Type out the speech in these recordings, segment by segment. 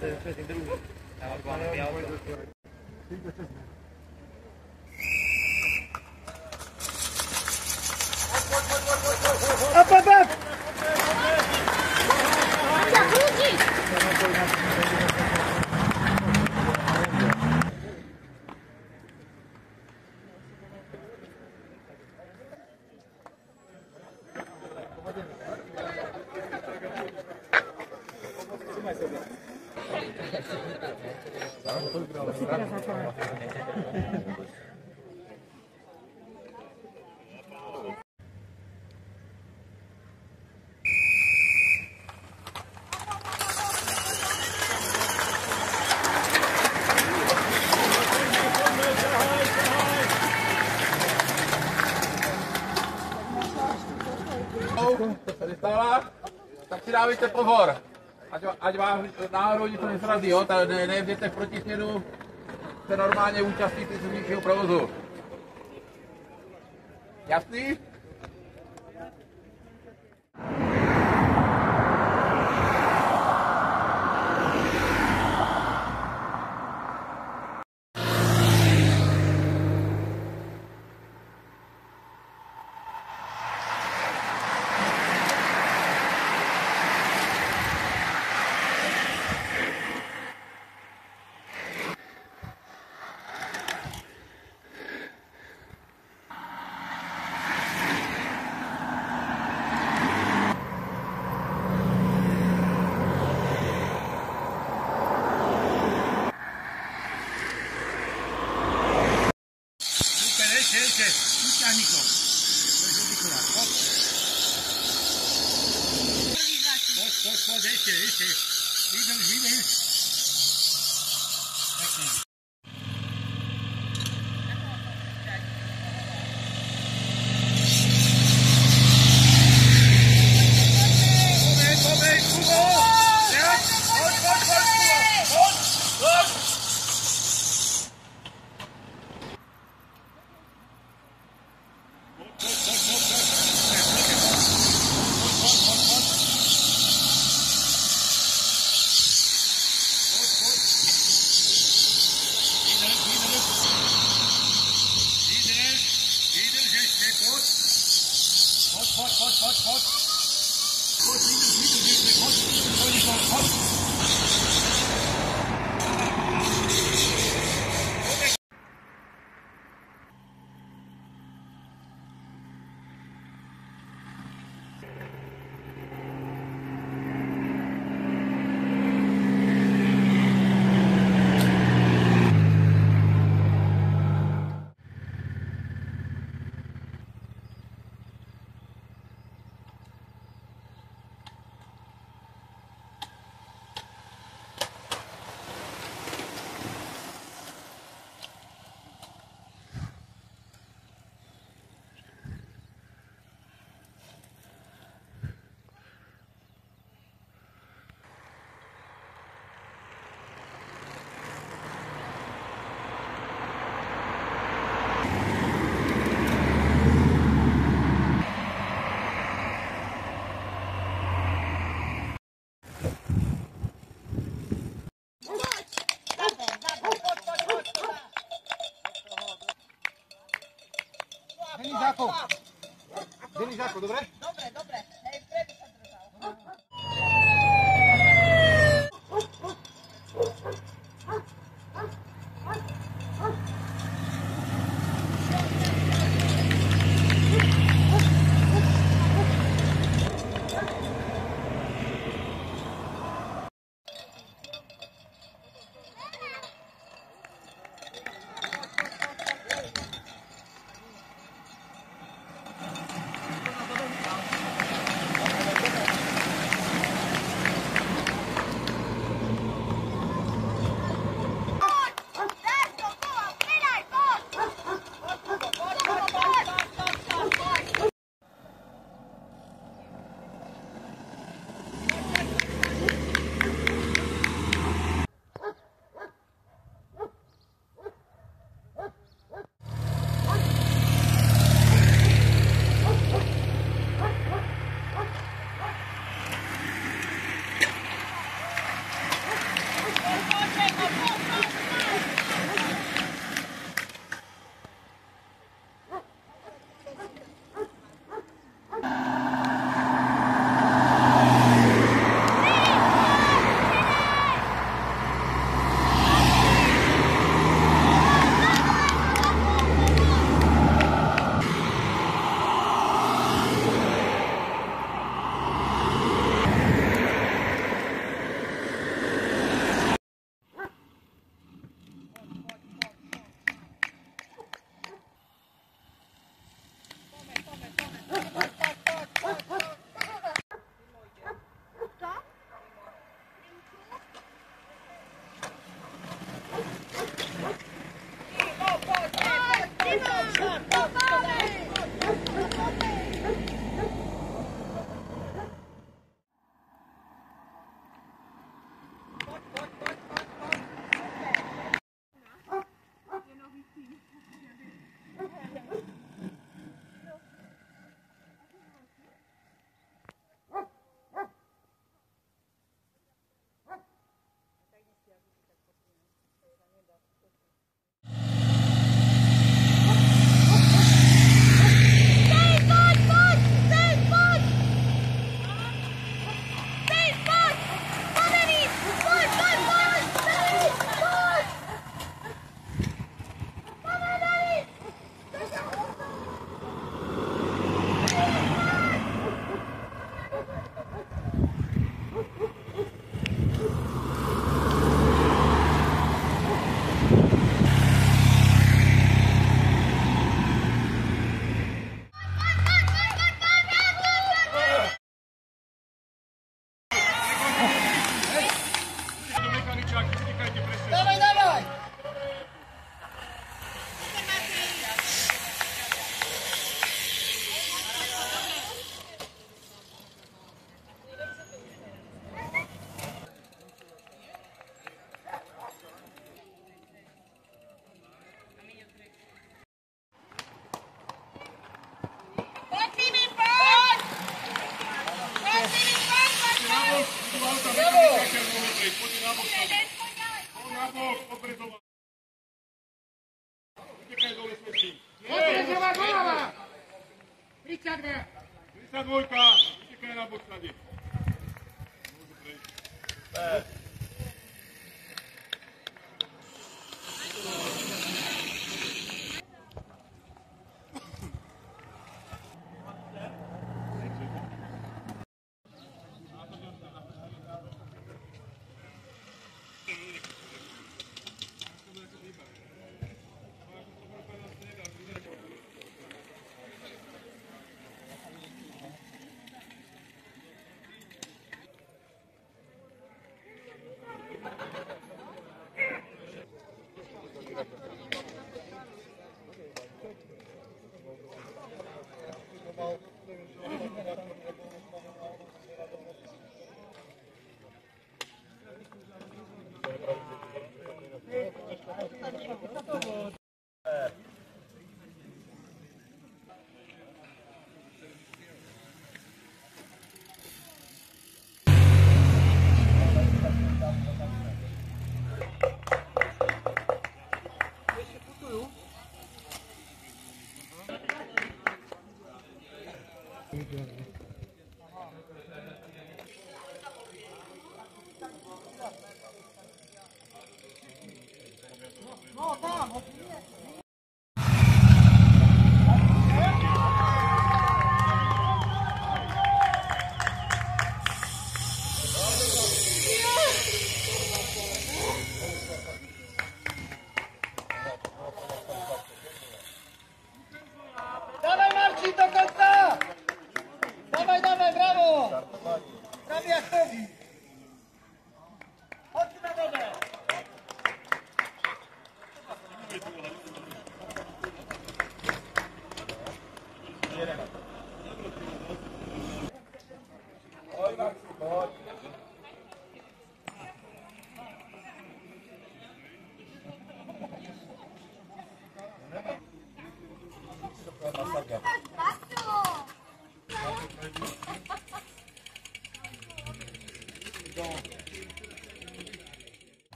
to je přesně druhý. Já mám tak si dávejte pozor, ať vám náhodou něco nesrazí, jo? Nejezděte v protisměru, se normálně účastníte silničního provozu. Jasný? Denizáku, dobre? Dobre, dobre. Hej, vpredu sa držal. Dawaj, dawaj!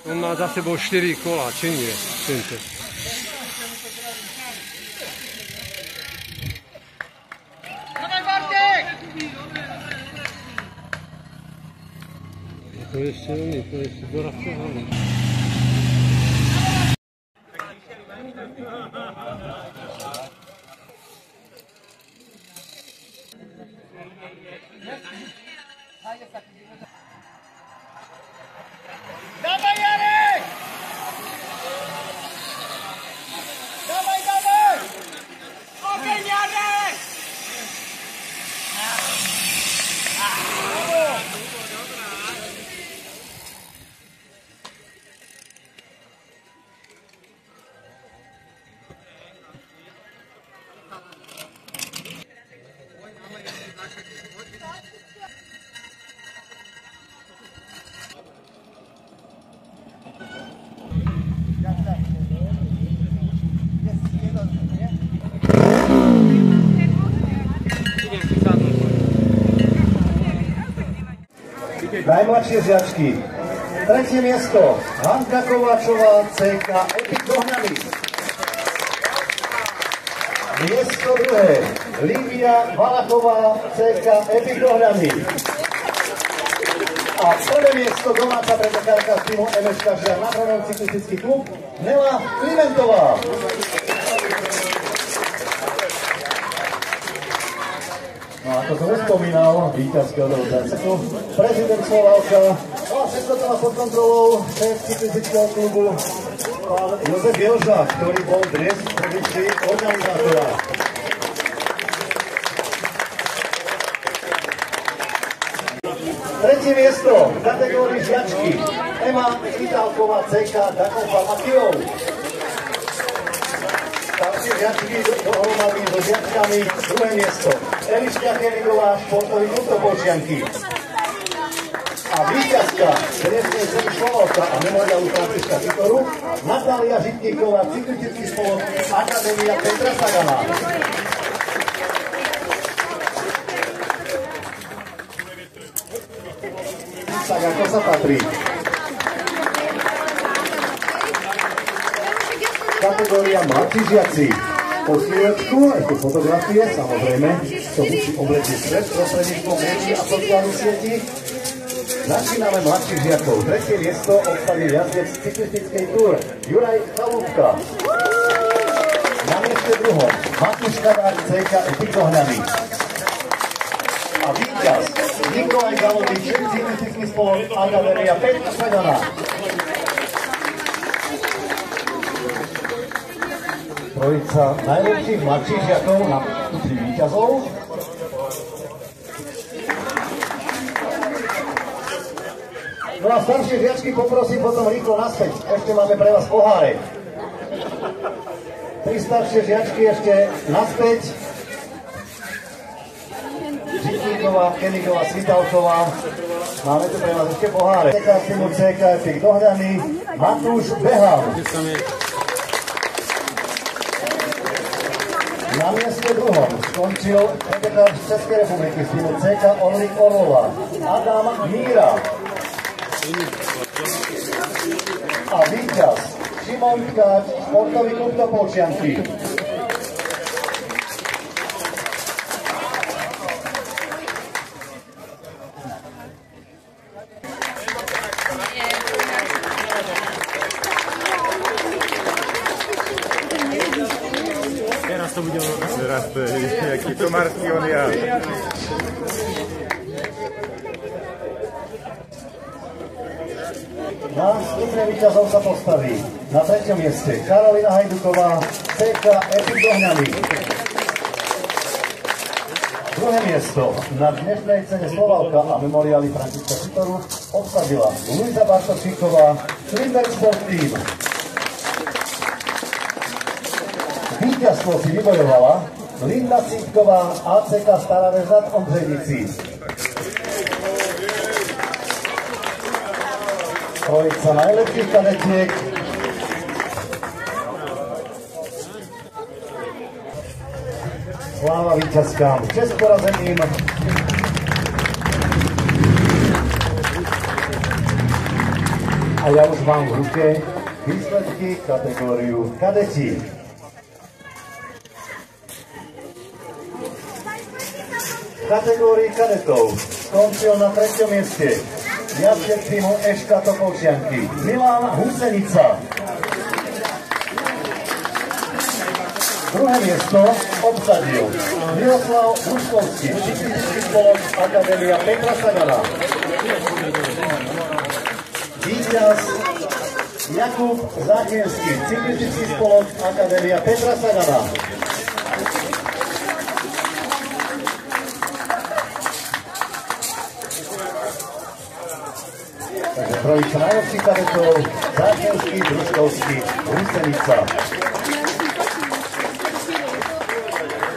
On má za sebou 4 kola, či nie? Tento. To ještě není, to ještě dorazcovaný. Dawaj, Jarek! Dawaj, dawaj! Ogień, Jarek! Najmladšie žiačky. 3. miesto Hanka Kováčová, CK Epic Dohňany. Miesto 2. Lívia Valachová, CK Epic Dohňany. A 1. miesto domáca pretekárka z týmu MŠK Žiar nad Hronom cyklistický klub Nela Klimentová. No ako som už spomínal, víťazky odovzdať prezident Slováka, no a všetko to má pod kontrolou šéf cyklistického klubu pán Jozef Jelžák, ktorý bol dnes v pozícii organizátora. Tretie miesto v kategórii žiačky Ema Vitálková, CK Dakofa Makijov. Ďalšie žiačky dohromady so žiačkami, 2. miesto Eliška Kerigová, športový klub Topolčianky. A víťazka dnesnej ceny Slováka a memoriálu Františka Sikoru Natália Žitníková, cyklistický spolok Akadémia Petra Sagana. Tak ako sa patrí. Kategória mladší žiaci. Po chvíľočku, ešte fotografie, samozrejme, to musí oblečieť stred prostredníctvom médií a sociálnych sietí. Začíname mladších žiakov. 3. miesto obsadí jazdec cyklistickej túr Juraj Chalúbka. Na mieste 2. Matúš Kadár, CK Epic Dohňany. A víťaz Nikolaj Galovič, cyklistický spolok Akadémia Petra Sagana. Trojica najlepších mladších žiakov na púci víťazov. No a staršie žiačky poprosím potom rýchlo naspäť. Ešte máme pre vás pohárek. 3 staršie žiačky ešte naspäť. Žitníková, Kenigová, Svitálková. Máme tu pre vás ešte pohárek. CK Epic Dohňany, Matúš Behal. Na mieste 2. skončil pretekár z Českej republiky z týmu CK Orlik Orlova Adam Míra. A víťaz Šimon Tkáč, športový klub Topolčianky. Teraz to je jaký tomarský on ja. Na skupine víťazov sa postaví na 3. mieste Karolina Hajduková, CK Epic Dohňany. 2. miesto na dnešnej cene Slováka a memoriály Františka Sikoru obsadila Luisa Bartošíková, Slimberg Sport Team. Víťazstvo si vybojovala Linda Cítková, ACK Stará Ves nad Ondřejnicí. Trojica najlepších kadetiek. Sláva víťazkám, čest porazeným. A ja už mám v ruke výsledky kategóriu kadeti. V kategórii kadetov skončil na 3. mieste jazdec týmu Eška Topolčianky Milan Husenica. Druhé miesto obsadil Miroslav Ruškovský, cyklistický spolok Akadémia Petra Sagana. Víťaz Jakub Zákenský, cyklistický spolok Akadémia Petra Sagana. Takže trojica najlepších kadetov, Zákenský, Ruškovský, Husenica.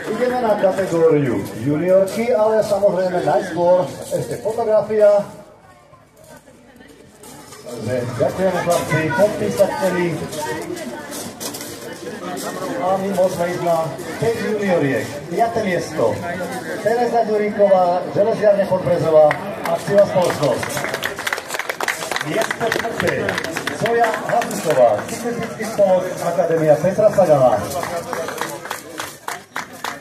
Ideme na kategóriu juniorky, ale samozrejme najskôr ešte fotografia. Takže ďakujeme chlapci, podpísať chceli. A my môžeme ísť na 5 junioriek. 5. miesto. Tereza Ďuríková, Železiarne Podbrezová, akciová spoločnosť. Miesto 4. Zoja Hasiková, cyklistický spolok Akadémia Petra Sagana.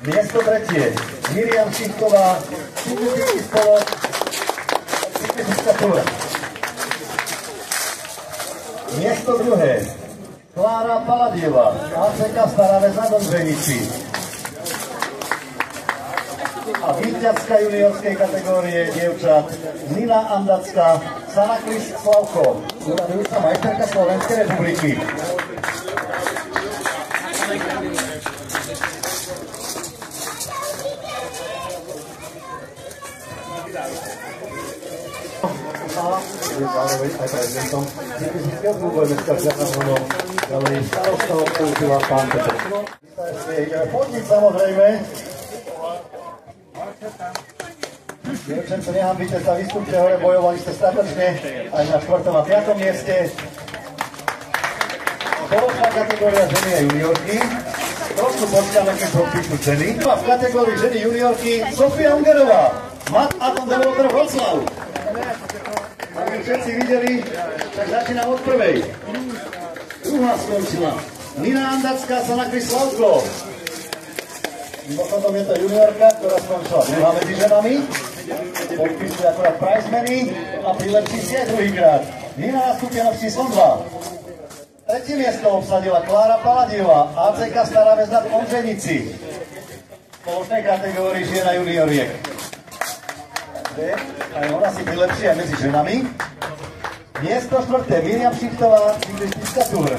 Miesto 3. Miriam Šívková, cyklistický spolok, cyklistická túra. Miesto 2. Klára Paladieva, ACK Stará Ves na Donženici. A víťazka juniorskej kategórie dievčat Nina Andacká, Sanaklis Slavko, úradujúca majsterka Slovenskej republiky. Zároveň aj prezidentom cyklistického klubu MSK Žiarna, ďalej starostou používa pán Petr. Ideme podniť samozrejme. Dievčence, nehambite sa, vystúpte hore, bojovali ste statočne aj na 4. a 5. mieste. Spoločná kategória ženy a juniorky. Trošku počkáme, keď propíšu ceny. A v kategórii ženy juniorky Sofia Ungerová, Mat Atom Developer Vroclav. Aby všetci videli, tak začínam od prvej. Druhá skončila Nina Andacká, Sanaklis Slavko. Potom je to juniorka, ktorá skončila druhá medzi ženami. Podpíšte akorát prizemeny a prilepší si aj druhýkrát. Nina nastúpia na číslom 2. Tretie miesto obsadila Klára Paladieva, ACK Stará Ves na Donženici. V spoločnej kategórii žien a junioriek. Aj ona si prilepší aj medzi ženami. Miesto 4. Miriam Šívková, cyklistická túr.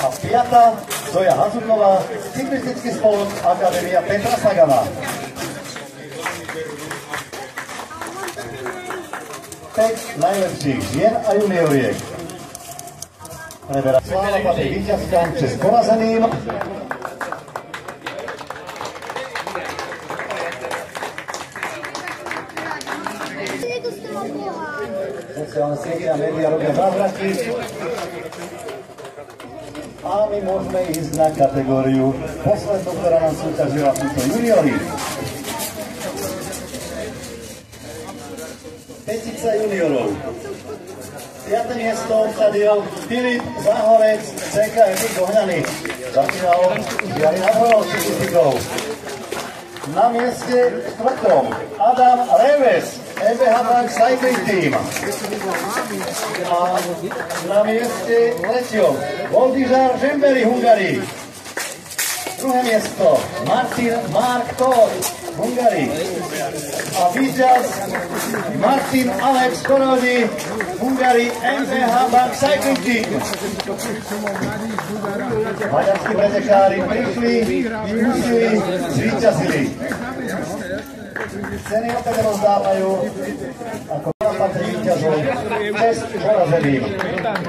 A 5. Zoja Hazuková, cyklistický spolok Akadémia Petra Sagana. 5 najlepších žien a junioriek. Preberá sláva patrí víťazkám čest porazeným. Sociálne siete a médiá robia zázraky. A my môžeme ísť na kategóriu poslednú, ktorá nám súťažila túto juniori. Petica juniorov. 5. miesto obsadil Filip Záhorec, CK Epic Bohňany. Začínal Jari Nadhorov cyklistikou. Na mieste 4. Adam Reves, MBH Bank Cycling Team. A na mieste 3. Voldižár Žemberi, Hungary. Druhé miesto Martin Mark Thor, Hungary. A víťaz Martin Alex Korodi, Hungary, MBH Bank Cycling Team. Maďarskí pretekári prišli, vyskúsili, zvíťazili. Ceny opäť rozdávajú ako patrí víťazov čest porazeným.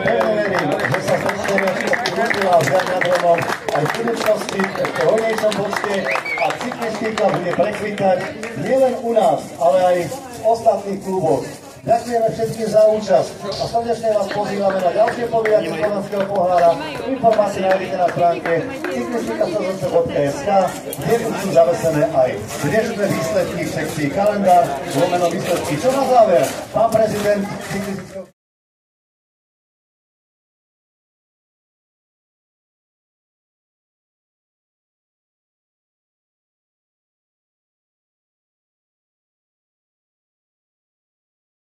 Pevne verím, že sa zúčtene urobila Žiarna Dromom aj v budúcnosti ešte hojnejšom počte a cyklistika bude prekvitať nielen u nás, ale aj v ostatných kluboch. Ďakujeme všetkým za účasť a srdečne vás pozývame na ďalšie podujatie Slovenského pohára. Informácie nájdete na stránke cyklistika.sk, kde sú zavesené aj dnešné výsledky v sekcii kalendár, výsledky. Čo na záver, pán prezident cyklistického